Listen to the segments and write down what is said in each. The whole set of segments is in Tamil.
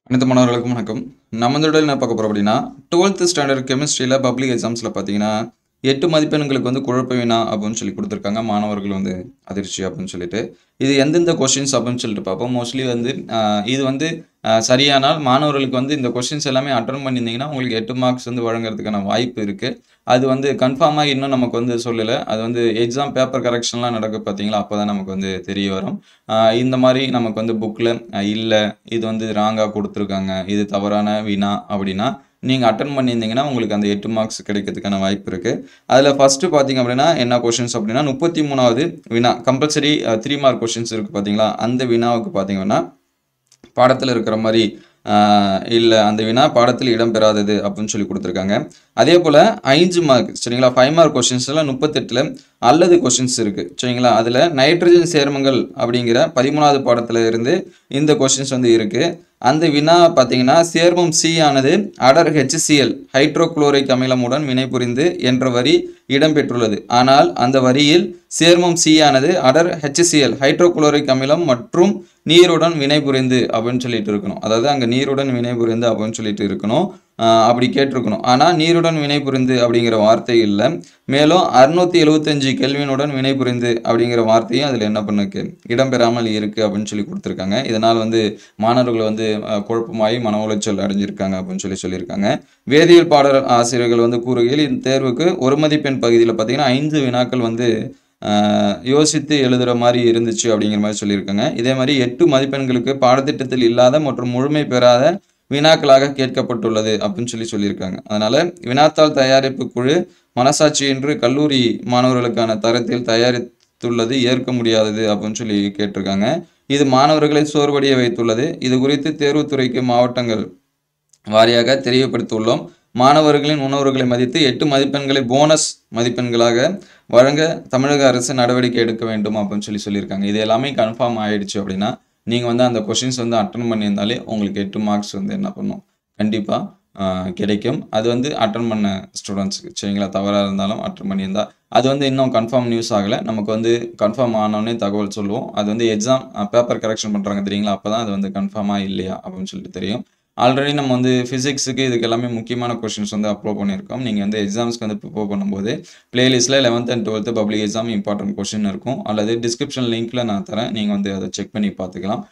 அனைத்து மாணவர்களுக்கும் வணக்கம். நம்ம இந்த வீடியோல என்ன பார்க்க போறோம் அப்படின்னா, 12th ஸ்டாண்டர்ட் கெமிஸ்ட்ரியில பப்ளிக் எக்ஸாம்ஸ்ல பார்த்தீங்கன்னா, 8 மதிப்பெண்களுக்கு வந்து குழப்ப வினா அப்படின்னு சொல்லி குடுத்துருக்காங்க. மாணவர்கள் வந்து அதிர்ச்சி அப்படின்னு சொல்லிட்டு. இது எந்தெந்த கொஸ்டின்ஸ் அப்படின்னு சொல்லிட்டு பார்ப்போம். மோஸ்ட்லி வந்து இது வந்து சரியானால் மாணவர்களுக்கு வந்து இந்த கொஸ்டின்ஸ் எல்லாமே அட்டெண்ட் பண்ணியிருந்தீங்கன்னா, உங்களுக்கு 8 மார்க்ஸ் வந்து வழங்குறதுக்கான வாய்ப்பு இருக்கு. அது வந்து கன்ஃபார்மா இன்னும் நமக்கு வந்து சொல்லல. அது வந்து எக்ஸாம் பேப்பர் கரெக்ஷன்லாம் நடக்குது பார்த்தீங்களா, அப்பதான் நமக்கு வந்து தெரிய வரும். இந்த மாரி நமக்கு வந்து புக்ல இல்ல, இது வந்து ராங்கா குடுத்துருக்காங்க, இது தவறான வினா அப்படின்னா, நீங்க அட்டெண்ட் பண்ணியிருந்தீங்கன்னா, உங்களுக்கு அந்த 8 மார்க்ஸ் கிடைக்கிறதுக்கான வாய்ப்பு இருக்கு. அதுல ஃபர்ஸ்ட் பார்த்தீங்க அப்படின்னா, என்ன கொஸ்டின்ஸ் அப்படின்னா 33வது வினா கம்பல்சரி 3 மார்க் கொஸ்டின்ஸ் இருக்கு பார்த்தீங்களா, அந்த வினாவுக்கு பார்த்தீங்கன்னா, பாடத்துல இருக்கிற மாரி இல்ல அந்த வினா பாடத்தில் இடம்பெறாதது அப்படின்னு சொல்லி குடுத்துருக்காங்க. அதேபோல 5 மார்க் சரிங்களா, 5 மார்க் கொஸ்டின்ஸ்ல 38ல அல்லது கொஸ்டின்ஸ் இருக்கு சரிங்களா. அதுல நைட்ரஜன் சேர்மங்கள் அப்படிங்கிற 13வது பாடத்துல இருந்து இந்த கொஸ்டின்ஸ் வந்து இருக்கு. அந்த வினா பார்த்தீங்கன்னா, சேர்மம் சி ஆனது அடர் HCl ஹைட்ரோகுளோரிக் அமிலமுடன் வினைபுரிந்து என்ற வரி இடம்பெற்றுள்ளது. ஆனால் அந்த வரியில் சேர்மம் சி ஆனது அடர் HCl ஹைட்ரோகுளோரிக் அமிலம் மற்றும் நீருடன் வினைபுரிந்து அப்படின்னு சொல்லிட்டு இருக்கணும். அதாவது அங்க நீருடன் வினைபுரிந்து அப்படின்னு சொல்லிட்டு இருக்கணும். அப்படி கேட்டிருக்கணும். ஆனா நீருடன் வினைபுரிந்து அப்படிங்கிற வார்த்தை இல்ல. மேலும் 675 கெல்வினுடன் வினைபுரிந்து அப்படிங்கிற வார்த்தையும் அதுல என்ன பண்ணுக்கு இடம்பெறாமல் இருக்கு அப்படின்னு சொல்லி கொடுத்துருக்காங்க. இதனால் வந்து மாணவர்கள் வந்து குழப்பமாகி மன உளைச்சல் அடைஞ்சிருக்காங்க அப்படின்னு சொல்லியிருக்காங்க. வேதியியல் பாட ஆசிரியர்கள் வந்து கூறுகையில் இந்த தேர்வுக்கு ஒரு மதிப்பெண் பகுதியில் பார்த்தீங்கன்னா 5 வினாக்கள் வந்து யோசித்து எழுதுற மாதிரி இருந்துச்சு அப்படிங்கிற மாதிரி சொல்லியிருக்காங்க. இதே மாதிரி 8 மதிப்பெண்களுக்கு பாடத்திட்டத்தில் இல்லாத மற்றும் முழுமை பெறாத வினாக்களாக கேட்கப்பட்டுள்ளது அப்படின்னு சொல்லியிருக்காங்க. அதனால வினாத்தாள் தயாரிப்பு குழு மனசாட்சியின்றி கல்லூரி மாணவர்களுக்கான தரத்தில் தயாரித்துள்ளது ஏற்க முடியாதது அப்படின்னு சொல்லி கேட்டிருக்காங்க. இது மாணவர்களை சோர்வடைய வைத்துள்ளது. இது குறித்து தேர்வுத்துறைக்கு மாவட்டங்கள் வாரியாக தெரியப்படுத்தியுள்ளோம். மாணவர்களின் உணர்வுகளை மதித்து 8 மதிப்பெண்களை போனஸ் மதிப்பெண்களாக வழங்க தமிழக அரசு நடவடிக்கை எடுக்க வேண்டும் அப்படின்னு சொல்லியிருக்காங்க. இது எல்லாமே கன்ஃபார்ம் ஆயிடுச்சு அப்படின்னா, நீங்க வந்து அந்த கொஸ்டின்ஸ் வந்து அட்டெண்ட் பண்ணியிருந்தாலே உங்களுக்கு 8 மார்க்ஸ் வந்து என்ன பண்ணும், கண்டிப்பா கிடைக்கும். அது வந்து அட்டெண்ட் பண்ண ஸ்டூடெண்ட்ஸ்க்கு சரிங்களா. தவறா இருந்தாலும் அட்டெண்ட் பண்ணியிருந்தா அது வந்து இன்னும் கன்ஃபார்ம் நியூஸ் ஆகல. நமக்கு வந்து கன்ஃபார்ம் ஆனோடனே தகவல் சொல்லுவோம். அது வந்து எக்ஸாம் பேப்பர் கரெக்ஷன் பண்றாங்க தெரியுங்களா, அப்பதான் அது வந்து கன்ஃபார்மா இல்லையா அப்படின்னு சொல்லிட்டு தெரியும். ஆல்ரெடி நம்ம வந்து ஃபிசிக்ஸுக்கு இதுக்கு எல்லாமே முக்கியமான கொஸ்டின்ஸ் வந்து அப்லோட் பண்ணியிருக்கோம். நீங்கள் வந்து எக்ஸாம்ஸ்க்கு வந்து ப்ரிப்பேர் பண்ணும்போது பிளேலிஸ்ட்டில் 11th and 12th public exam important question இருக்கும். அல்லது டிஸ்கிரிப்ஷன் லிங்க்கில் நான் தரேன், நீங்கள் வந்து அதை செக் பண்ணி பார்த்துக்கலாம்.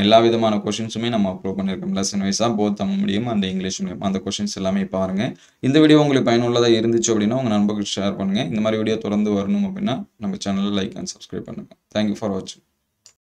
எல்லா விதமான கொஸ்டின்ஸுமே நம்ம அப்லோட் பண்ணியிருக்கோம். லெசன் வைஸாக both Tamil medium and English medium அந்த கொஸ்டின்ஸ் எல்லாமே பாருங்கள். இந்த வீடியோ உங்களுக்கு பயனுள்ளதாக இருந்துச்சு அப்படின்னா உங்கள் நண்பர்களுக்கு ஷேர் பண்ணுங்கள். இந்த மாதிரி வீடியோ தொடர்ந்து வரணும் அப்படின்னா நம்ம சேனலில் லைக் அண்ட் சப்ஸ்கிரைப் பண்ணுங்கள். தேங்க்யூ ஃபார் வாட்சிங்.